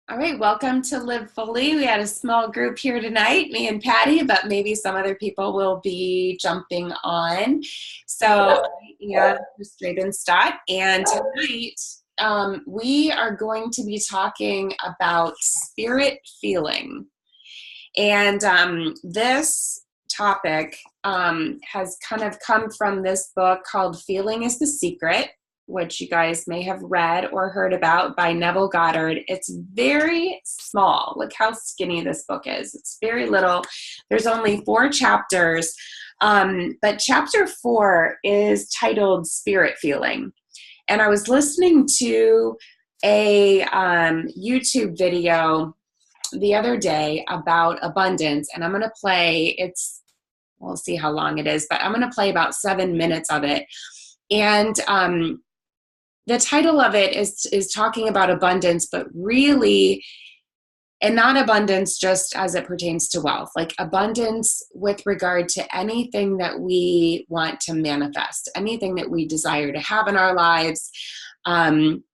All right, welcome to Live Fully. We had a small group here tonight, me and Patty, but maybe some other people will be jumping on. So I am Restraven Stott, and tonight we are going to be talking about spirit feeling. And this topic has kind of come from this book called Feeling is the Secret, which you guys may have read or heard about by Neville Goddard. It's very small. Look how skinny this book is. It's very little. There's only 4 chapters, but chapter 4 is titled Spirit Feeling. And I was listening to a YouTube video the other day about abundance, and I'm going to play, we'll see how long it is, but I'm going to play about 7 minutes of it. And the title of it is talking about abundance, but really, and not abundance just as it pertains to wealth, like abundance with regard to anything that we want to manifest, anything that we desire to have in our lives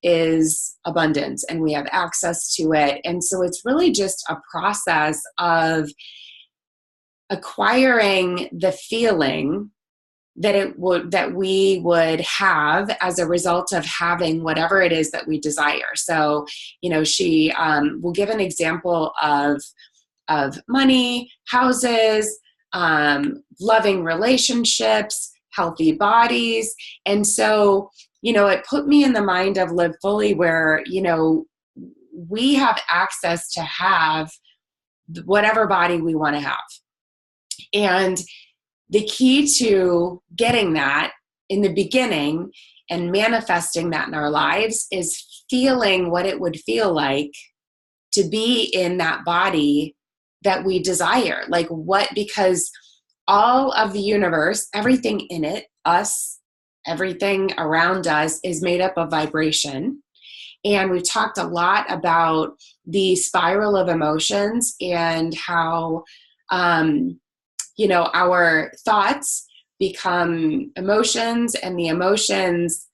is abundance, and we have access to it. And so it's really just a process of acquiring the feeling that we would have as a result of having whatever it is that we desire. So, she will give an example of money, houses, loving relationships, healthy bodies. And so, it put me in the mind of Live Fully, where, we have access to have whatever body we want to have. And the key to getting that in the beginning and manifesting that in our lives is feeling what it would feel like to be in that body that we desire. Because all of the universe, everything in it, us, everything around us is made up of vibration. And we've talked a lot about the spiral of emotions and how, our thoughts become emotions, and the emotions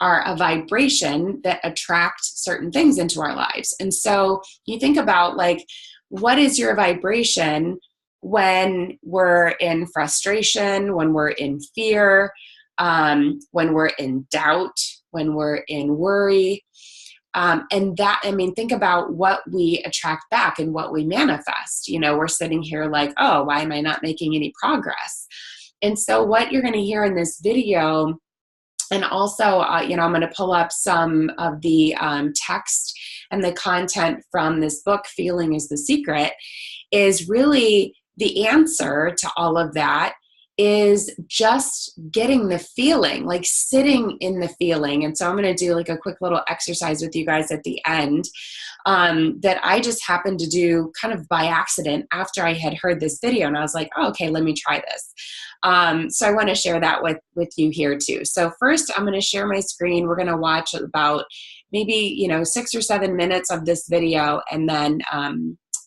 are a vibration that attract certain things into our lives. And so you think about, what is your vibration when we're in frustration, when we're in fear, when we're in doubt, when we're in worry? Think about what we attract back and what we manifest. We're sitting here like, oh, why am I not making any progress? And so what you're going to hear in this video, and also, I'm going to pull up some of the text and the content from this book, Feeling is the Secret, is really the answer to all of that is just getting the feeling, like sitting in the feeling. And so I'm going to do a quick little exercise with you guys at the end that I just happened to do kind of by accident after I had heard this video. And I was like, oh, okay, let me try this. So I want to share that with you here too. So first I'm going to share my screen. We're going to watch about maybe, 6 or 7 minutes of this video, and then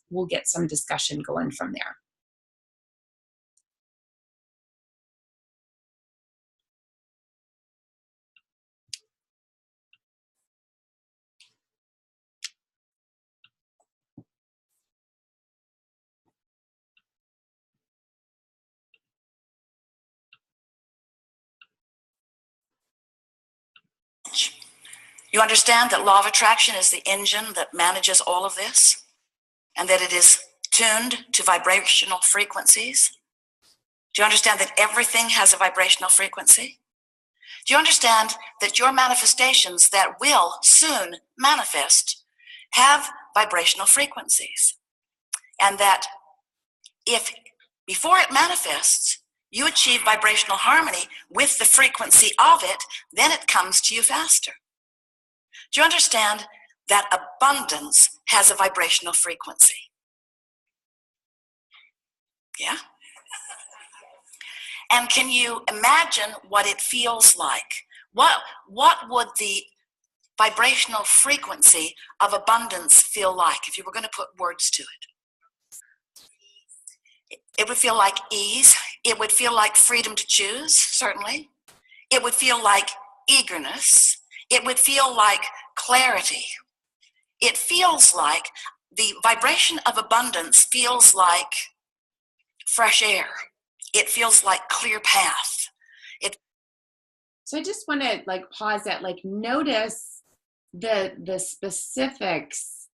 we'll get some discussion going from there. You understand that law of attraction is the engine that manages all of this, and that it is tuned to vibrational frequencies? Do you understand that everything has a vibrational frequency? Do you understand that your manifestations that will soon manifest have vibrational frequencies? And that if before it manifests, you achieve vibrational harmony with the frequency of it, then it comes to you faster. Do you understand that abundance has a vibrational frequency? Yeah? And can you imagine what it feels like? What would the vibrational frequency of abundance feel like if you were going to put words to it? It would feel like ease. It would feel like freedom to choose, certainly. It would feel like eagerness. It would feel like clarity. It feels like the vibration of abundance feels like fresh air. It feels like clear path. So I just want to like pause that, like notice the specifics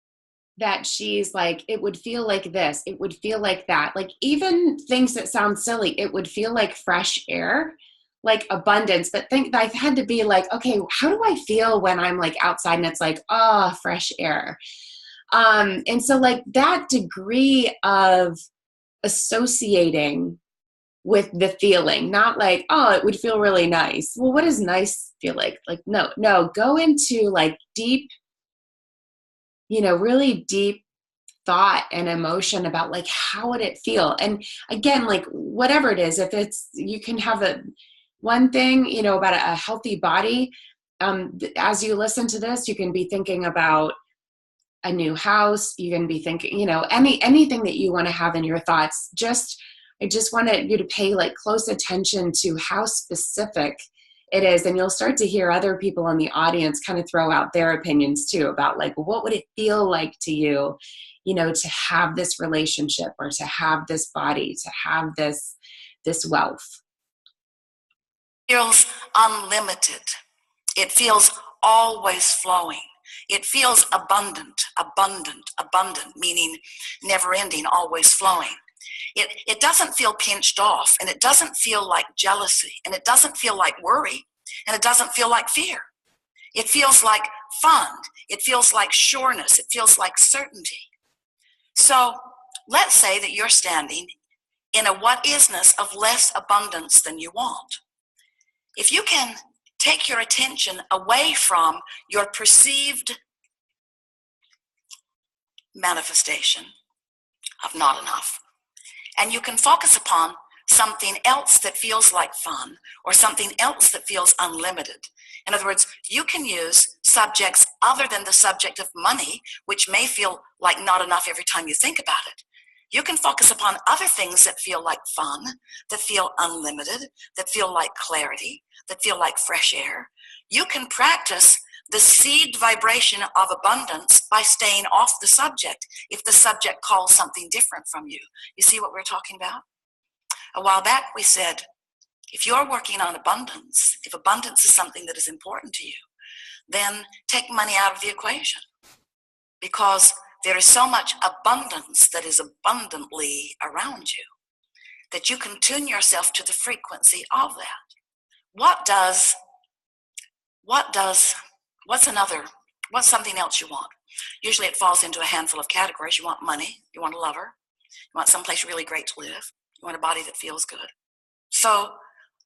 that she's like, it would feel like this, it would feel like that. Like even things that sound silly, it would feel like fresh air, like abundance. But think I've had to be like, okay, how do I feel when I'm like outside and it's like, oh, fresh air. And so like that degree of associating with the feeling, not like, oh, it would feel really nice. Well, what does nice feel like? Like, no, go into like deep, really deep thought and emotion about like, how would it feel? And again, like whatever it is, if it's, you can have one thing, about a healthy body. As you listen to this, you can be thinking about a new house. You can be thinking, anything that you want to have in your thoughts. I just wanted you to pay like close attention to how specific it is. And you'll start to hear other people in the audience kind of throw out their opinions too about like, what would it feel like to you, to have this relationship or to have this body, to have this wealth. It feels unlimited. It feels always flowing. It feels abundant, meaning never ending, always flowing. It doesn't feel pinched off, and it doesn't feel like jealousy, and it doesn't feel like worry, and it doesn't feel like fear. It feels like fun. It feels like sureness. It feels like certainty. So let's say that you're standing in a what-isness of less abundance than you want. If you can take your attention away from your perceived manifestation of not enough, and you can focus upon something else that feels like fun or something else that feels unlimited. In other words, you can use subjects other than the subject of money, which may feel like not enough every time you think about it. You can focus upon other things that feel like fun, that feel unlimited, that feel like clarity, that feel like fresh air. You can practice the seed vibration of abundance by staying off the subject if the subject calls something different from you. You see what we're talking about? A while back we said, if you're working on abundance, if abundance is something that is important to you, then take money out of the equation, because there is so much abundance that is abundantly around you that you can tune yourself to the frequency of that. What's something else you want? Usually it falls into a handful of categories. You want money, you want a lover, you want someplace really great to live, you want a body that feels good. So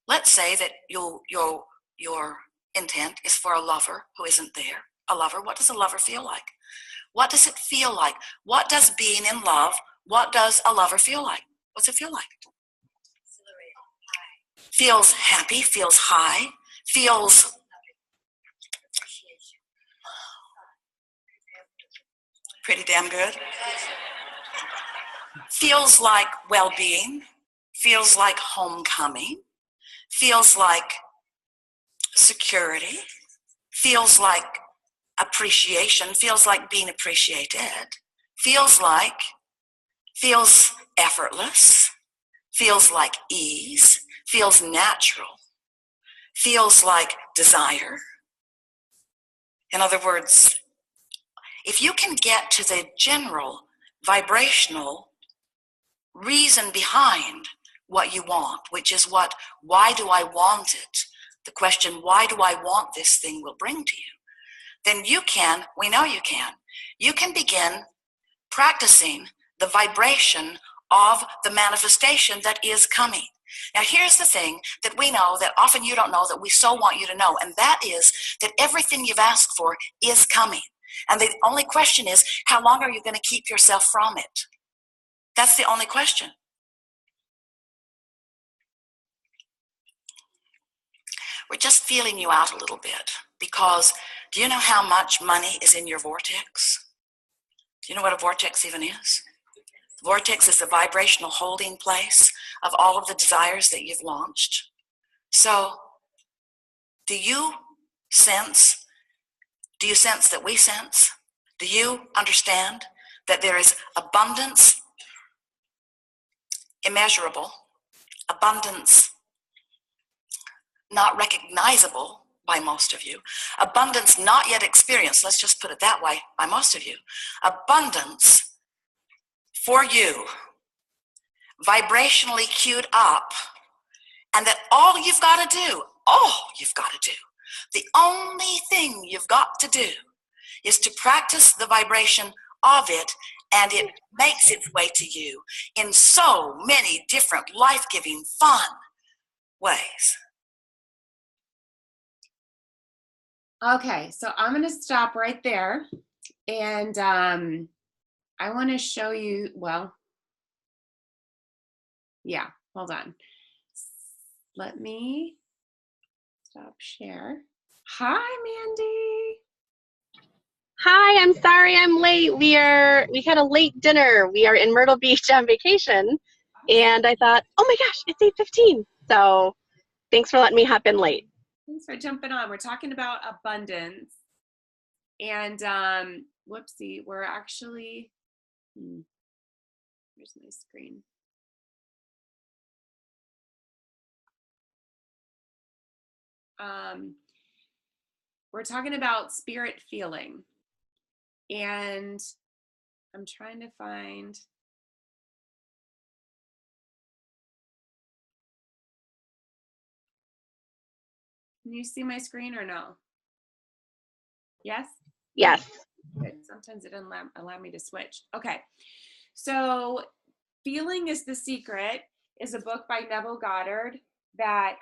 let's say that your intent is for a lover who isn't there. A lover, what does a lover feel like? What does it feel like? What does being in love, what does a lover feel like? What's it feel like? Feels happy, feels high, feels pretty damn good. Feels like well-being, feels like homecoming, feels like security, feels like appreciation, feels like being appreciated, feels effortless, feels like ease, feels natural, feels like desire. In other words, if you can get to the general vibrational reason behind what you want, which is why do I want it? The question, why do I want this thing, will bring to you. Then we know you can begin practicing the vibration of the manifestation that is coming. Now here's the thing that we know that often you don't know that we so want you to know, and that is that everything you've asked for is coming. And the only question is, how long are you going to keep yourself from it? That's the only question. We're just feeling you out a little bit, because do you know how much money is in your vortex? Do you know what a vortex even is? Vortex is the vibrational holding place of all of the desires that you've launched. So do you sense that we sense Do you understand that there is abundance, immeasurable, abundance not recognizable by most of you, abundance not yet experienced, let's just put it that way, by most of you, abundance for you, vibrationally queued up, and that all you've got to do, the only thing you've got to do is to practice the vibration of it, and it makes its way to you in so many different life-giving, fun ways. Okay, so I'm going to stop right there, and I want to show you, well, yeah, hold on. Let me stop share. Hi, Mandy. Hi, I'm sorry I'm late. We had a late dinner. We are in Myrtle Beach on vacation, and I thought, oh my gosh, it's 8:15. So thanks for letting me hop in late. Thanks for jumping on. We're talking about abundance, and whoopsie, we're actually, where's my screen? We're talking about spirit feeling, and I'm trying to find, can you see my screen or no? Yes? Yes. Good. Sometimes it doesn't allow me to switch. Okay. So Feeling is the Secret is a book by Neville Goddard that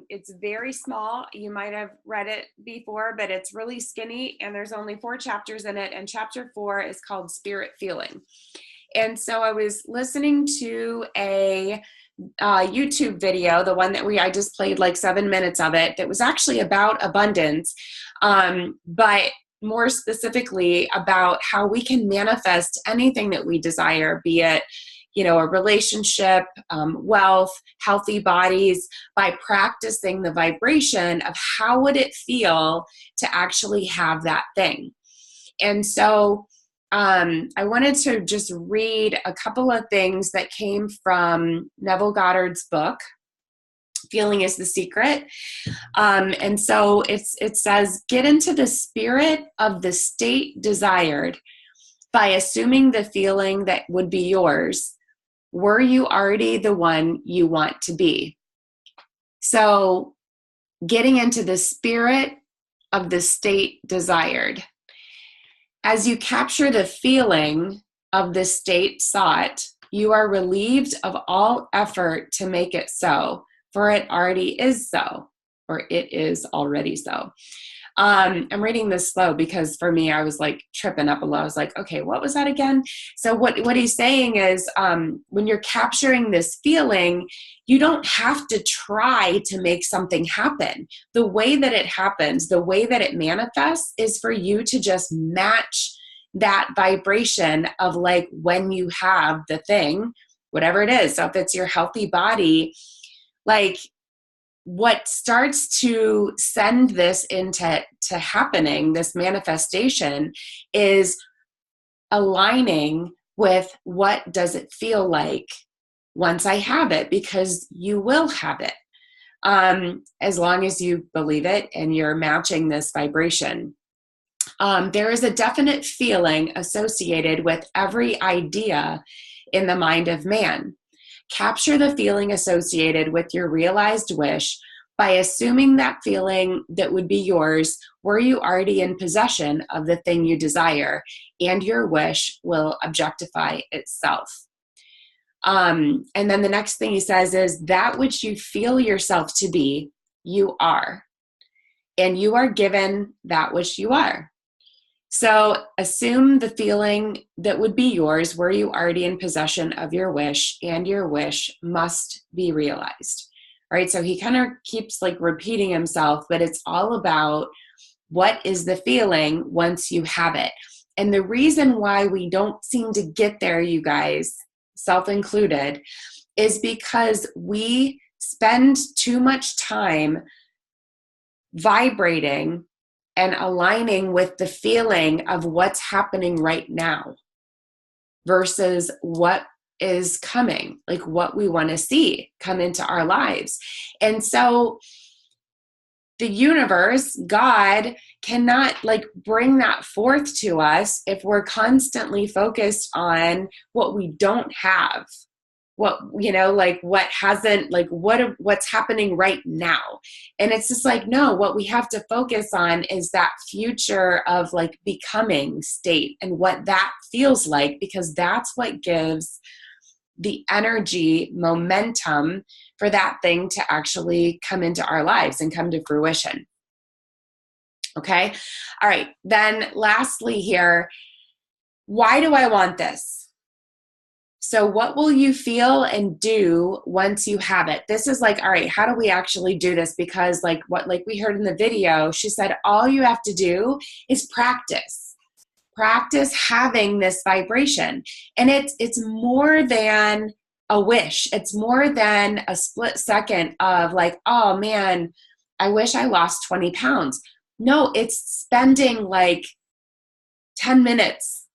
it's very small. You might have read it before, but it's really skinny, and there's only 4 chapters in it, and chapter 4 is called Spirit Feeling. And so I was listening to a YouTube video, the one that I just played like 7 minutes of it, that was actually about abundance, but more specifically about how we can manifest anything that we desire, be it, you know, a relationship, wealth, healthy bodies, by practicing the vibration of how would it feel to actually have that thing. And so I wanted to just read a couple of things that came from Neville Goddard's book, Feeling is the Secret. And so it says, get into the spirit of the state desired by assuming the feeling that would be yours were you already the one you want to be. So getting into the spirit of the state desired. As you capture the feeling of the state sought, you are relieved of all effort to make it so, for it already is so, or it is already so. I'm reading this slow because for me, I was like tripping up a lot. I was like, okay, what was that again? So what he's saying is when you're capturing this feeling, you don't have to try to make something happen. The way that it happens, the way that it manifests is for you to just match that vibration of like when you have the thing, whatever it is. So if it's your healthy body, like what starts to send this into happening, this manifestation, is aligning with what does it feel like once I have it, because you will have it as long as you believe it and you're matching this vibration. There is a definite feeling associated with every idea in the mind of man. Capture the feeling associated with your realized wish by assuming that feeling that would be yours were you already in possession of the thing you desire, and your wish will objectify itself. And then the next thing he says is, that which you feel yourself to be, you are. And you are given that which you are. So assume the feeling that would be yours were you already in possession of your wish, and your wish must be realized. All right, so he kind of keeps like repeating himself, but it's all about what is the feeling once you have it. And the reason why we don't seem to get there, you guys, self-included, is because we spend too much time vibrating and aligning with the feeling of what's happening right now versus what is coming, like what we want to see come into our lives. And so the universe, God, cannot like bring that forth to us if we're constantly focused on what we don't have, what, you know, like what hasn't, like what's happening right now. And it's just like, no, what we have to focus on is that future of like becoming state and what that feels like, because that's what gives the energy, momentum for that thing to actually come into our lives and come to fruition. Okay. All right. Then lastly here, why do I want this? So what will you feel and do once you have it? This is like, all right, how do we actually do this? Because like we heard in the video, she said, all you have to do is practice having this vibration. And it's more than a wish. It's more than a split second of like, oh man, I wish I lost 20 pounds. No, it's spending like 10 minutes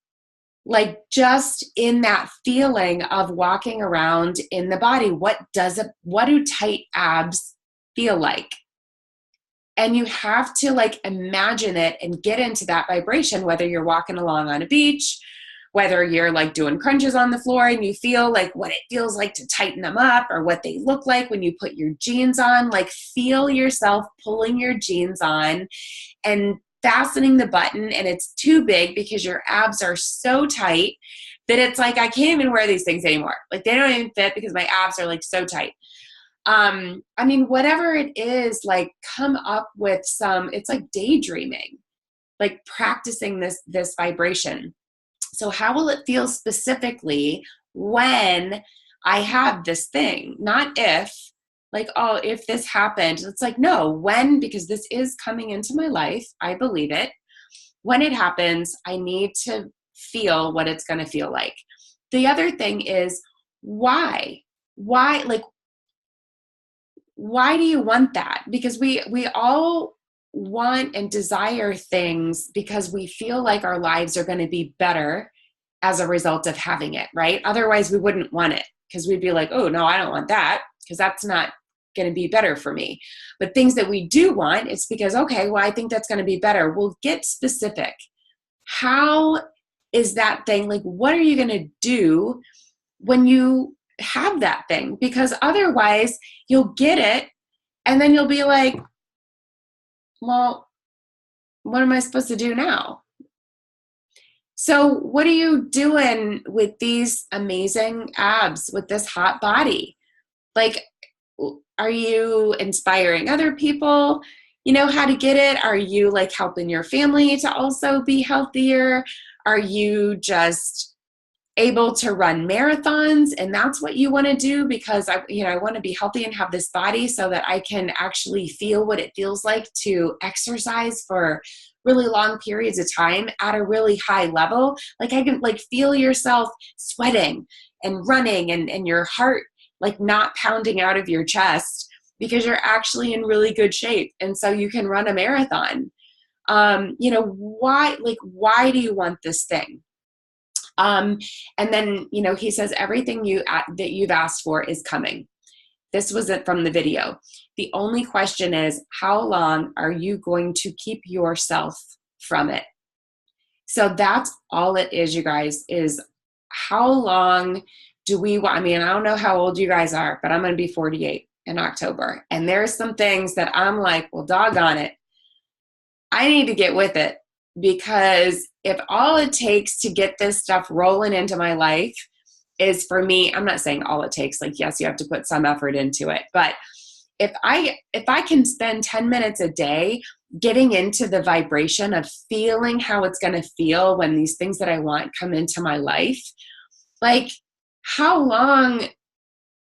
like just in that feeling of walking around in the body. What do tight abs feel like? And you have to like imagine it and get into that vibration, whether you're walking along on a beach, whether you're like doing crunches on the floor and you feel like what it feels like to tighten them up, or what they look like when you put your jeans on. Like feel yourself pulling your jeans on and fastening the button, and it's too big because your abs are so tight that it's like, I can't even wear these things anymore. Like they don't even fit because my abs are like so tight. I mean, whatever it is, like come up with it's like daydreaming, like practicing this vibration. So how will it feel specifically when I have this thing? Not if, like, oh, if this happened. It's like, no, when, because this is coming into my life. I believe it. When it happens, I need to feel what it's going to feel like. The other thing is why? Like, why do you want that? Because we all want and desire things because we feel like our lives are going to be better as a result of having it, right? Otherwise, we wouldn't want it because we'd be like, oh, no, I don't want that because that's not going to be better for me. But things that we do want, it's because, okay, well, I think that's going to be better. We'll get specific. How is that thing? Like, what are you going to do when you have that thing? Because otherwise you'll get it and then you'll be like, well, what am I supposed to do now? So what are you doing with these amazing abs, with this hot body? Like, are you inspiring other people, you know, how to get it? Are you like helping your family to also be healthier? Are you just able to run marathons and that's what you want to do? Because I want to be healthy and have this body so that I can actually feel what it feels like to exercise for really long periods of time at a really high level. Like I can like feel yourself sweating and running and your heart like not pounding out of your chest because you're actually in really good shape. And so you can run a marathon. Why do you want this thing? And then, he says, everything that you've asked for is coming. This was it from the video. The only question is, how long are you going to keep yourself from it? So that's all it is, you guys, is how long do we want? I mean, I don't know how old you guys are, but I'm going to be 48 in October. And there's some things that I'm like, well, doggone it. I need to get with it, because if all it takes to get this stuff rolling into my life is for me, I'm not saying all it takes, like, yes, you have to put some effort into it. But if I can spend 10 minutes a day getting into the vibration of feeling how it's going to feel when these things that I want come into my life, like, how long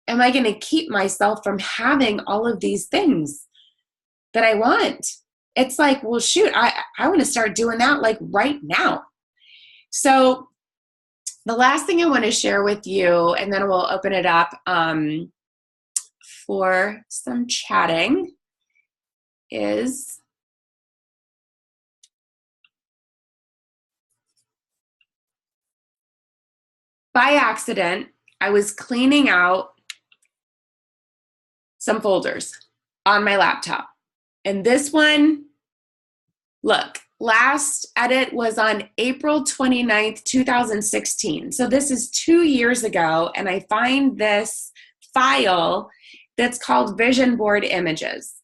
am I going to keep myself from having all of these things that I want? It's like, well, shoot, I want to start doing that like right now. So the last thing I want to share with you, and then we'll open it up for some chatting, is by accident, I was cleaning out some folders on my laptop. And this one, look, last edit was on April 29th, 2016. So this is 2 years ago, and I find this file that's called Vision Board Images.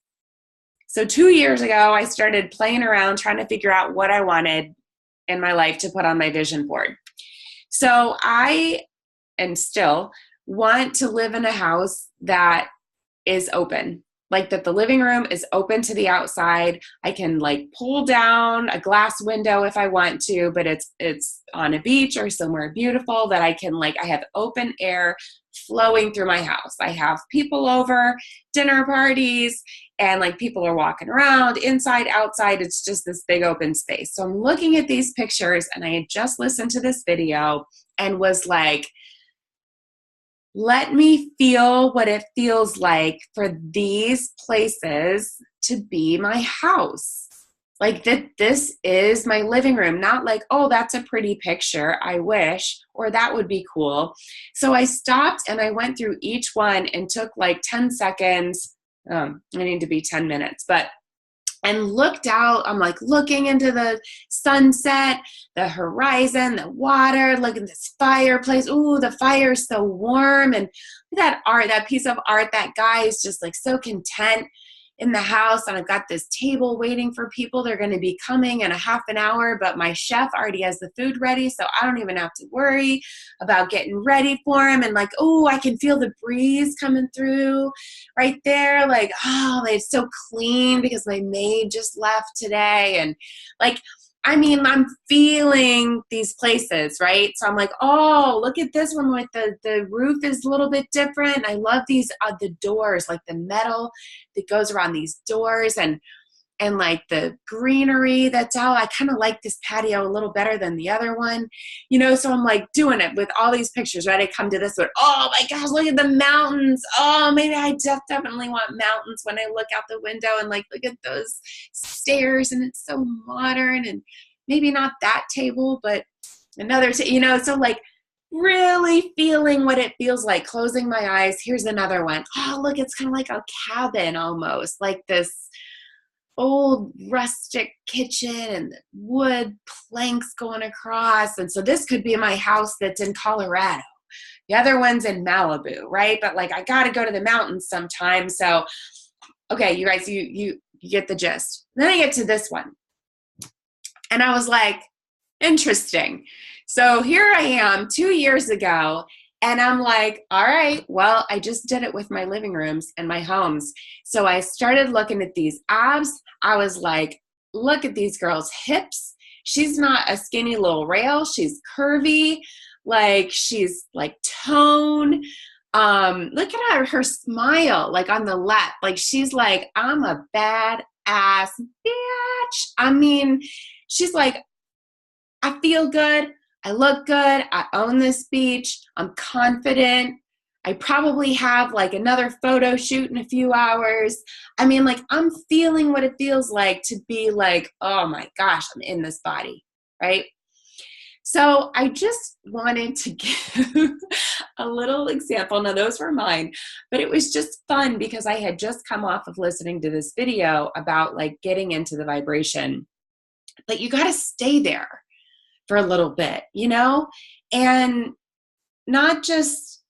So 2 years ago, I started playing around trying to figure out what I wanted in my life to put on my vision board. So I, and still, want to live in a house that is open, like that the living room is open to the outside. I can like pull down a glass window if I want to, but it's on a beach or somewhere beautiful that I can I have open air flowing through my house. I have people over, dinner parties, and like people are walking around inside, outside. It's just this big open space. So I'm looking at these pictures, and I had just listened to this video and was like, let me feel what it feels like for these places to be my house. Like that this is my living room, not like, oh, that's a pretty picture, I wish, or that would be cool. So I stopped and I went through each one and took like 10 seconds. I need to be 10 minutes, and looked out. I'm like looking into the sunset, the horizon, the water, look at this fireplace. Ooh, the fire's so warm. And that art, that piece of art, that guy is just like so content in the house. And I've got this table waiting for people. They're going to be coming in a half an hour, but my chef already has the food ready. So I don't even have to worry about getting ready for him. And like, oh, I can feel the breeze coming through right there. Like, oh, it's so clean because my maid just left today. And like, I mean, I'm feeling these places, right? So I'm like, oh, look at this one. Like the roof is a little bit different. I love these, the doors, like the metal that goes around these doors and like the greenery that's out. I kind of like this patio a little better than the other one, so I'm like doing it with all these pictures, right? I come to this one. Oh my gosh, look at the mountains. Oh, maybe I definitely want mountains when I look out the window and like, look at those stairs and it's so modern, and maybe not that table, but another, so like really feeling what it feels like, closing my eyes. Here's another one. Oh, look, it's kind of like a cabin almost, like this old rustic kitchen and the wood planks going across. And so this could be my house that's in Colorado. The other one's in Malibu, right? But like, I got to go to the mountains sometime. So, okay, you guys, you get the gist. Then I get to this one. And I was like, interesting. So here I am 2 years ago, and I'm like, all right, well, I just did it with my living rooms and my homes. So I started looking at these abs. I was like, look at these girls' hips. She's not a skinny little rail. She's curvy. Like she's like toned. Look at her smile, like on the left. Like she's like, I'm a bad ass bitch. I mean, she's like, I feel good. I look good. I own this beach. I'm confident. I probably have like another photo shoot in a few hours. I mean, like I'm feeling what it feels like to be like, oh my gosh, I'm in this body, right? So I just wanted to give a little example. Now those were mine, but it was just fun because I had just come off of listening to this video about like getting into the vibration. But you got to stay there for a little bit, and not just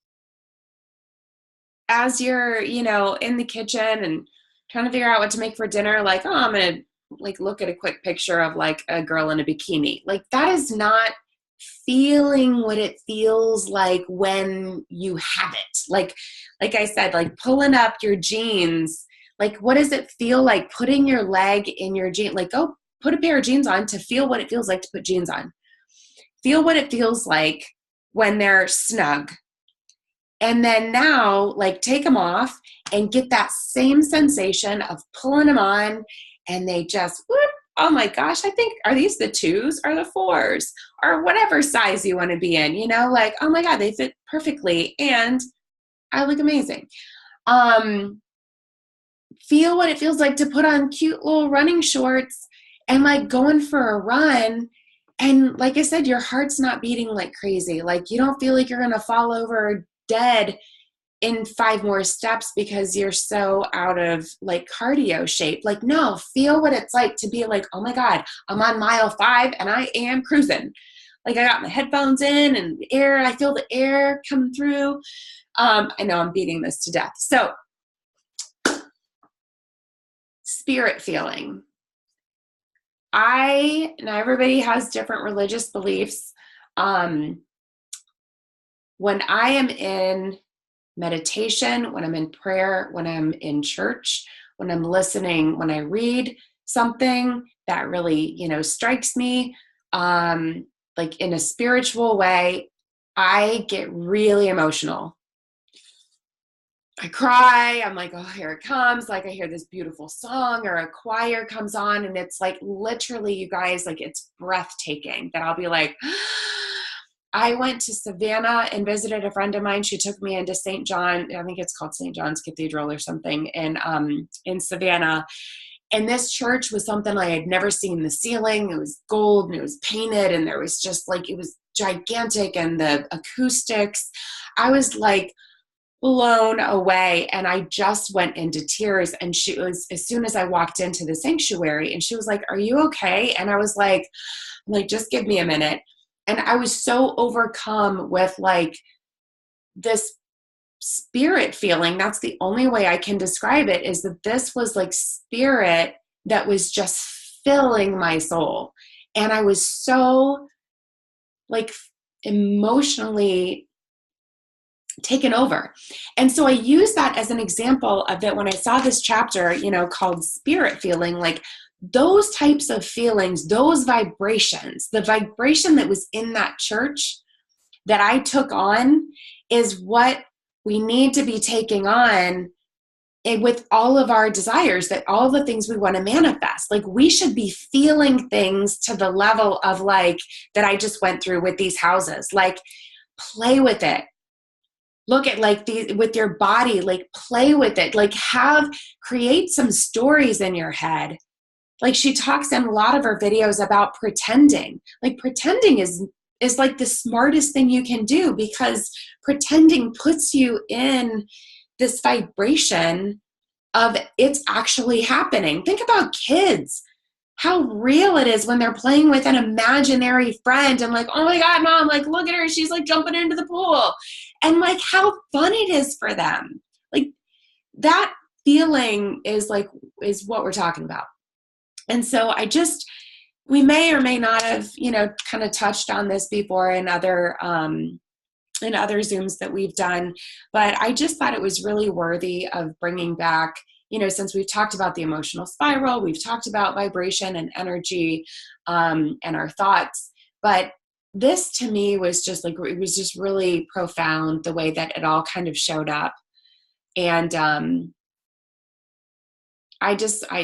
as you're, in the kitchen and trying to figure out what to make for dinner, like, oh, I'm going to like look at a quick picture of like a girl in a bikini. Like that is not feeling what it feels like when you have it. Like I said, like pulling up your jeans, like what does it feel like putting your leg in your jeans? Like go put a pair of jeans on to feel what it feels like to put jeans on. Feel what it feels like when they're snug. And then now, like, take them off and get that same sensation of pulling them on, and they just, whoop, oh my gosh, I think, are these the 2s or the 4s? Or whatever size you want to be in, like, oh my God, they fit perfectly, and I look amazing. Feel what it feels like to put on cute little running shorts and like going for a run And like I said, your heart's not beating like crazy. Like you don't feel like you're going to fall over dead in 5 more steps because you're so out of like cardio shape. Like, no, feel what it's like to be like, oh my God, I'm on mile 5 and I am cruising. Like I got my headphones in and the air, I feel the air coming through. I know I'm beating this to death. So spirit feeling. Now everybody has different religious beliefs. When I am in meditation, when I'm in prayer, when I'm in church, when I'm listening, when I read something that really, strikes me, like in a spiritual way, I get really emotional. I cry. I'm like, oh, here it comes. Like I hear this beautiful song or a choir comes on and it's like literally, you guys, like it's breathtaking that I'll be like, I went to Savannah and visited a friend of mine. She took me into St. John. I think it's called St. John's Cathedral or something in Savannah. And this church was something I had never seen. The ceiling, it was gold and it was painted and there was just like, it was gigantic and the acoustics. I was like blown away and I just went into tears. And she was, as soon as I walked into the sanctuary and she was like, are you okay? And I was like, just give me a minute. And I was so overcome with like this spirit feeling. That's the only way I can describe it, is that this was like spirit that was just filling my soul. And I was so like emotionally taken over. And so I use that as an example of that when I saw this chapter, called spirit feeling, like those types of feelings, those vibrations, the vibration that was in that church that I took on is what we need to be taking on with all of our desires, that all the things we want to manifest. Like we should be feeling things to the level of like that I just went through with these houses. Like play with it. Look at like these with your body, like play with it, like create some stories in your head. Like she talks in a lot of her videos about pretending. Like pretending is like the smartest thing you can do, because pretending puts you in this vibration of it's actually happening. Think about kids, how real it is when they're playing with an imaginary friend and like, oh my God, mom, like look at her, she's like jumping into the pool. And like how fun it is for them. Like that feeling is what we're talking about. And so we may or may not have, kind of touched on this before in other Zooms that we've done, but I just thought it was really worthy of bringing back, since we've talked about the emotional spiral, we've talked about vibration and energy, and our thoughts, but this to me was just like, it was just really profound the way that it all kind of showed up. And,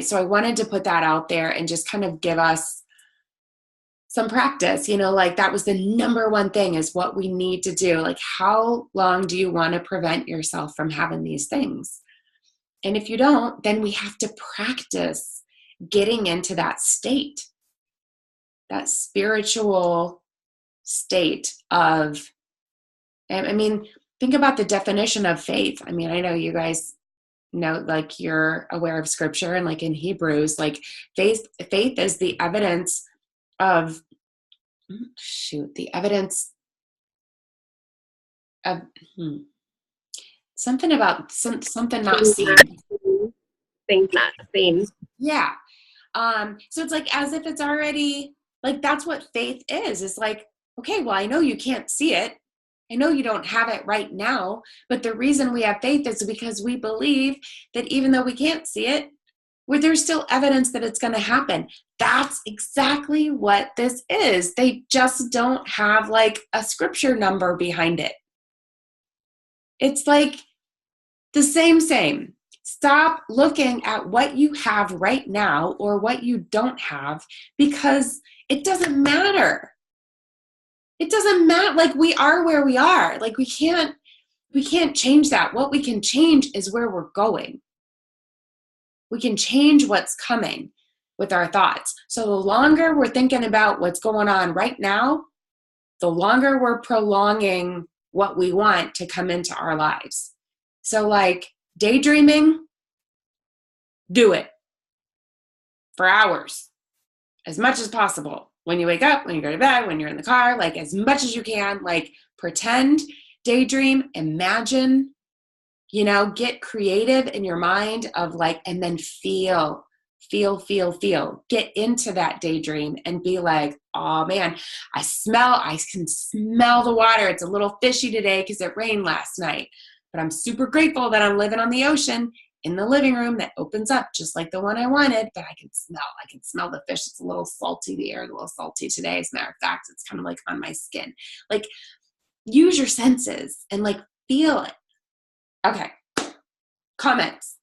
so I wanted to put that out there and just kind of give us some practice, like that was the number one thing, is what we need to do. Like, how long do you want to prevent yourself from having these things? And if you don't, then we have to practice getting into that state, that spiritual state of, I mean, think about the definition of faith. I mean, I know you guys know, like you're aware of scripture, and like in Hebrews, like faith is the evidence of, the evidence of something about something not seen. Things not seen. Yeah. So it's like as if it's already, like that's what faith is. It's like, okay, well, I know you can't see it. I know you don't have it right now, but the reason we have faith is because we believe that even though we can't see it, there's still evidence that it's going to happen. That's exactly what this is. They just don't have like a scripture number behind it. It's like the same. Stop looking at what you have right now or what you don't have, because it doesn't matter. It doesn't matter. Like we are where we are. Like we can't change that. What we can change is where we're going. We can change what's coming. with our thoughts. So the longer we're thinking about what's going on right now, the longer we're prolonging what we want to come into our lives. So like daydreaming, do it for hours, as much as possible. When you wake up, when you go to bed, when you're in the car, like as much as you can, like pretend, daydream, imagine, you know, get creative in your mind of like, and then feel. Get into that daydream and be like, oh man, I can smell the water. It's a little fishy today because it rained last night, but I'm super grateful that I'm living on the ocean in the living room that opens up just like the one I wanted, but I can smell the fish. It's a little salty. The air is a little salty today. As a matter of fact, it's kind of like on my skin. Like use your senses and like feel it. Okay. Comments.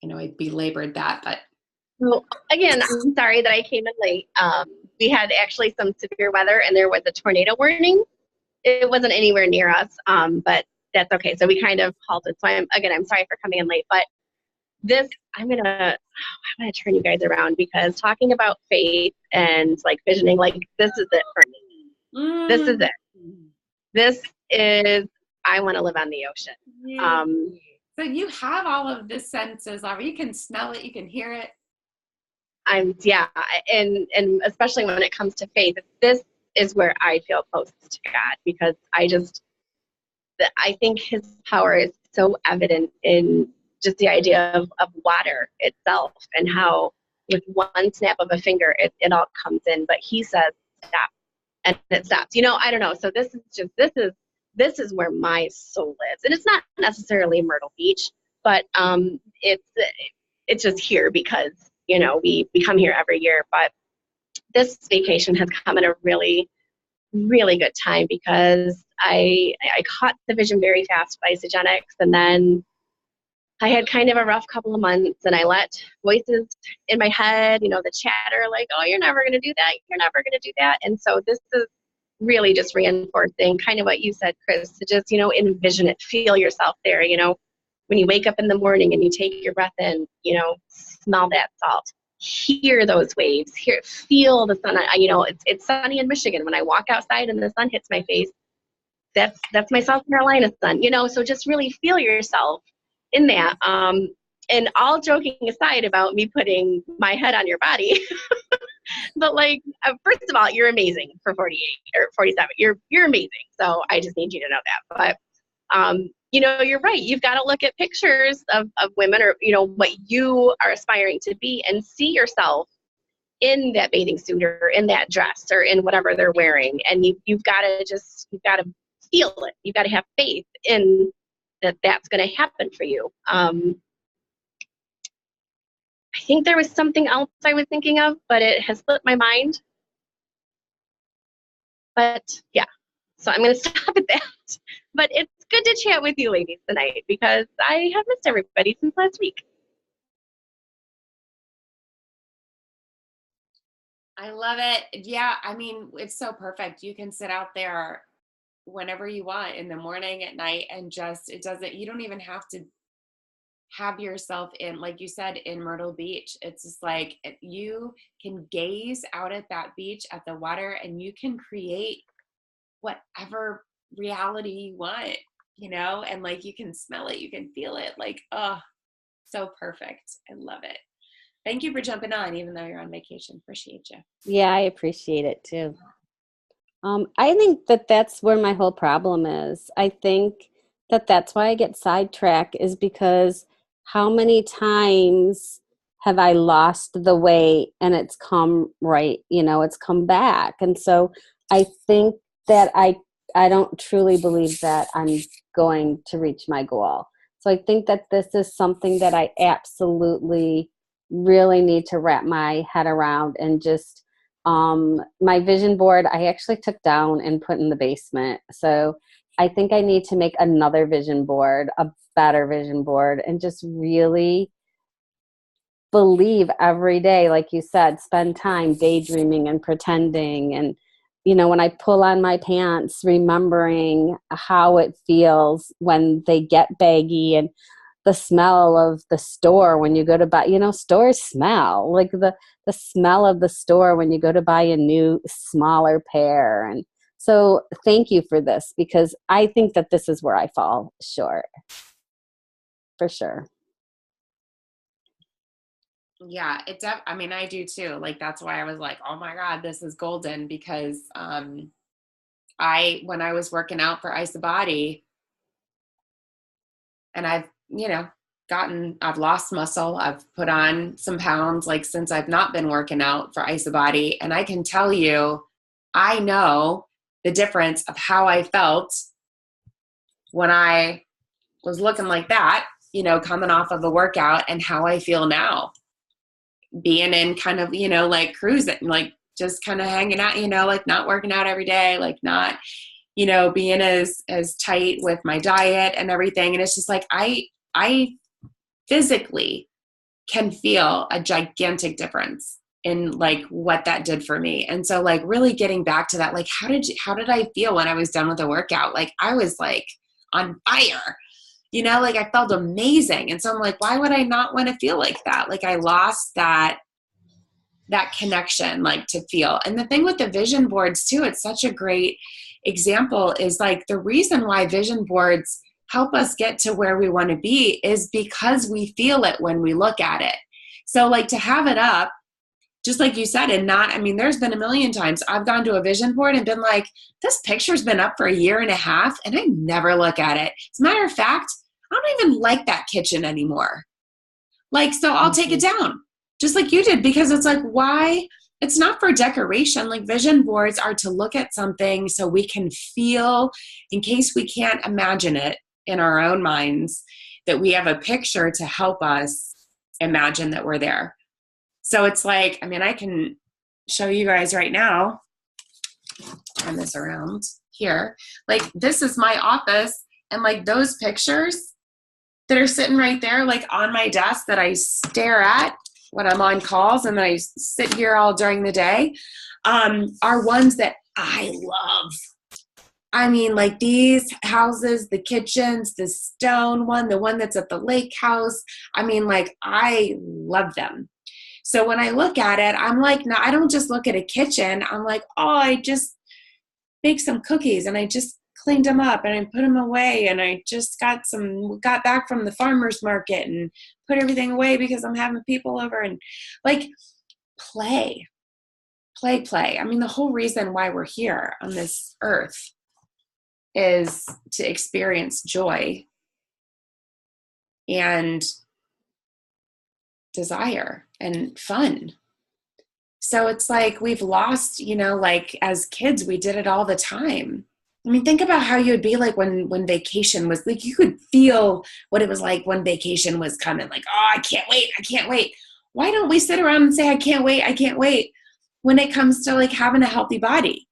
I know I belabored that, but. Well, again, I'm sorry that I came in late. We had actually some severe weather and there was a tornado warning. It wasn't anywhere near us, but that's okay. So we kind of halted. So I'm sorry for coming in late, but I'm gonna turn you guys around because talking about faith and like visioning, like this is it for me. This is it. This is, I want to live on the ocean. Yeah. So you have all of the senses, you can smell it, you can hear it. And especially when it comes to faith, this is where I feel closest to God because I think his power is so evident in just the idea of water itself and how with one snap of a finger, it all comes in, but he says, stop, and it stops. You know, I don't know. So this is where my soul lives. And it's not necessarily Myrtle Beach, but it's just here because, you know, we come here every year. But this vacation has come at a really, really good time because I caught the vision very fast by Isogenics, and then I had kind of a rough couple of months, and I let voices in my head, you know, the chatter like, oh, you're never going to do that. You're never going to do that. And so this is really just reinforcing kind of what you said, Chris, to just, you know, envision it, feel yourself there, you know, when you wake up in the morning and you take your breath in, you know, smell that salt, hear those waves, feel the sun. You know, it's sunny in Michigan. When I walk outside and the sun hits my face, that's my South Carolina sun, you know, so just really feel yourself in that. And all joking aside about me putting my head on your body, but like, first of all, you're amazing for 48 or 47. You're amazing. So I just need you to know that. But, you know, you're right. You've got to look at pictures of women or, you know, what you are aspiring to be and see yourself in that bathing suit or in that dress or in whatever they're wearing. And you've got to feel it. You've got to have faith in that's going to happen for you. I think there was something else I was thinking of, but it has slipped my mind. But yeah, so I'm going to stop at that. But it's good to chat with you ladies tonight because I have missed everybody since last week. I love it. Yeah, I mean, it's so perfect. You can sit out there whenever you want in the morning, at night, and just, you don't even have to have yourself in, like you said, in Myrtle Beach. It's just like you can gaze out at that beach, at the water, and you can create whatever reality you want, you know, and like you can smell it, you can feel it, like, oh, so perfect. I love it. Thank you for jumping on, even though you're on vacation. Appreciate you. Yeah, I appreciate it too. I think that's where my whole problem is. I think that's why I get sidetracked, is because how many times have I lost the way and it's come right, you know, it's come back. And so I think that I don't truly believe that I'm going to reach my goal. So I think that this is something that I absolutely really need to wrap my head around. And just my vision board, I actually took down and put in the basement. So I think I need to make another vision board, a better vision board, and just really believe every day, like you said, spend time daydreaming and pretending. And, you know, when I pull on my pants, remembering how it feels when they get baggy and the smell of the store when you go to buy, stores smell like the smell of the store when you go to buy a new smaller pair. And so thank you for this, because I think that this is where I fall short for sure. Yeah, I mean, I do too. Like, that's why I was like, oh my God, this is golden, because when I was working out for IsaBody, and I've lost muscle, I've put on some pounds, like, since I've not been working out for IsaBody. And I can tell you, I know the difference of how I felt when I was looking like that, coming off of a workout, and how I feel now, being in kind of, like cruising, like just kind of hanging out, like not working out every day, like not, being as tight with my diet and everything. And it's just like, I physically can feel a gigantic difference in like what that did for me. And so like really getting back to that, like, how did I feel when I was done with the workout? Like, I was like on fire, like I felt amazing. And so I'm like, why would I not want to feel like that? Like, I lost that connection, like, to feel. And the thing with the vision boards too, it's such a great example, is like the reason why vision boards help us get to where we want to be is because we feel it when we look at it. So like, to have it up, just like you said, and not, I mean, there's been a million times I've gone to a vision board and been like, this picture's been up for a year and a half and I never look at it. As a matter of fact, I don't even like that kitchen anymore. Like, so I'll take it down, just like you did, because it's like, why? It's not for decoration. Like, vision boards are to look at something so we can feel, in case we can't imagine it in our own minds, that we have a picture to help us imagine that we're there. So it's like, I mean, I can show you guys right now, turn this around here. Like, this is my office, and like those pictures that are sitting right there, like on my desk, that I stare at when I'm on calls and then I sit here all during the day, are ones that I love. I mean, like these houses, the kitchens, the stone one, the one that's at the lake house. I mean, like, I love them. So when I look at it, I'm like, no, I don't just look at a kitchen. I'm like, oh, I just make some cookies and I just cleaned them up and I put them away, and I just got back from the farmer's market and put everything away because I'm having people over, and like, play. I mean, the whole reason why we're here on this earth is to experience joy and desire and fun. So it's like we've lost, like as kids, we did it all the time. I mean, think about how you would be like when vacation was, like, you could feel what it was like when vacation was coming. Like, oh, I can't wait. Why don't we sit around and say, I can't wait when it comes to like having a healthy body?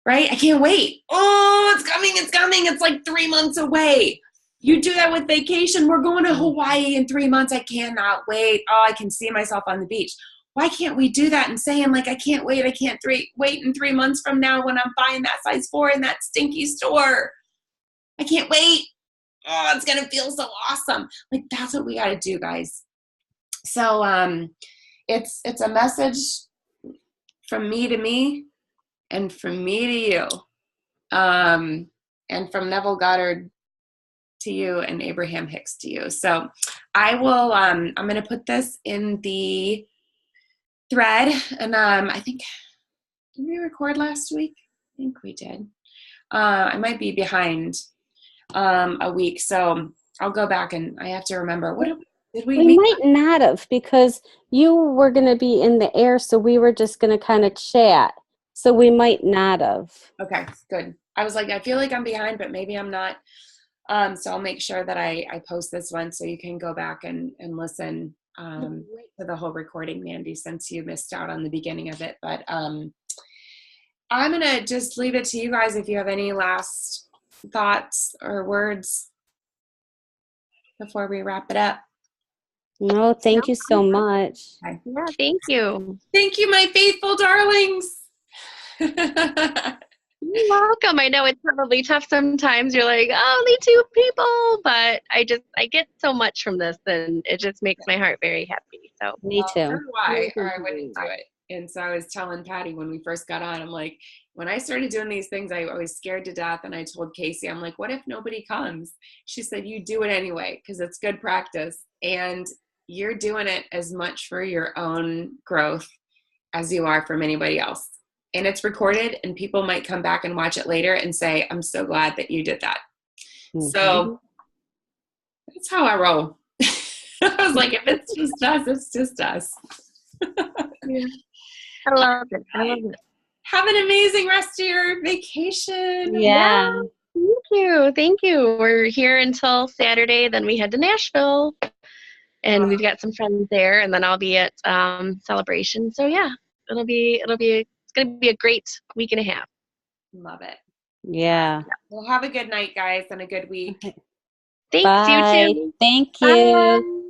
Right? I can't wait. Oh, it's coming. It's like 3 months away. You do that with vacation. We're going to Hawaii in 3 months. I cannot wait. Oh, I can see myself on the beach. Why can't we do that and saying like, I can't wait. I can't wait in 3 months from now when I'm buying that size 4 in that stinky store. I can't wait. Oh, it's going to feel so awesome. Like, that's what we got to do, guys. So it's a message from me to me and from me to you, and from Neville Goddard to you and Abraham Hicks to you. So I will, I'm going to put this in the thread, and I think, did we record last week? I think we did. I might be behind a week, so I'll go back and I have to remember. What did we might not have, because you were going to be in the air, so we were just going to kind of chat. So we might not have. Okay, good. I was like, I feel like I'm behind, but maybe I'm not. So I'll make sure that I post this one so you can go back and listen to the whole recording, Mandy, since you missed out on the beginning of it. But I'm going to just leave it to you guys if you have any last thoughts or words before we wrap it up. No, thank you so much. Okay. Yeah, thank you. Thank you, my faithful darlings. You're welcome. I know it's probably tough sometimes. You're like, oh, only 2 people, but I get so much from this, and it just makes my heart very happy. So Me So too. do I, or I wouldn't do it. And so I was telling Patty when we first got on, I'm like, when I started doing these things, I was scared to death. And I told Casey, I'm like, what if nobody comes? She said, you do it anyway, because it's good practice. And you're doing it as much for your own growth as you are from anybody else. And it's recorded, and people might come back and watch it later and say, I'm so glad that you did that. Mhm. So that's how I roll. I was like, if it's just us, it's just us. yeah. I love it. I love it. Have an amazing rest of your vacation. Yeah. Thank you. Thank you. We're here until Saturday. Then we head to Nashville, and we've got some friends there. And then I'll be at Celebration. So yeah, it's gonna be a great week and a half. Love it. Yeah. Well, have a good night, guys, and a good week. Okay. Thanks, Bye. you too. Thank you. Bye.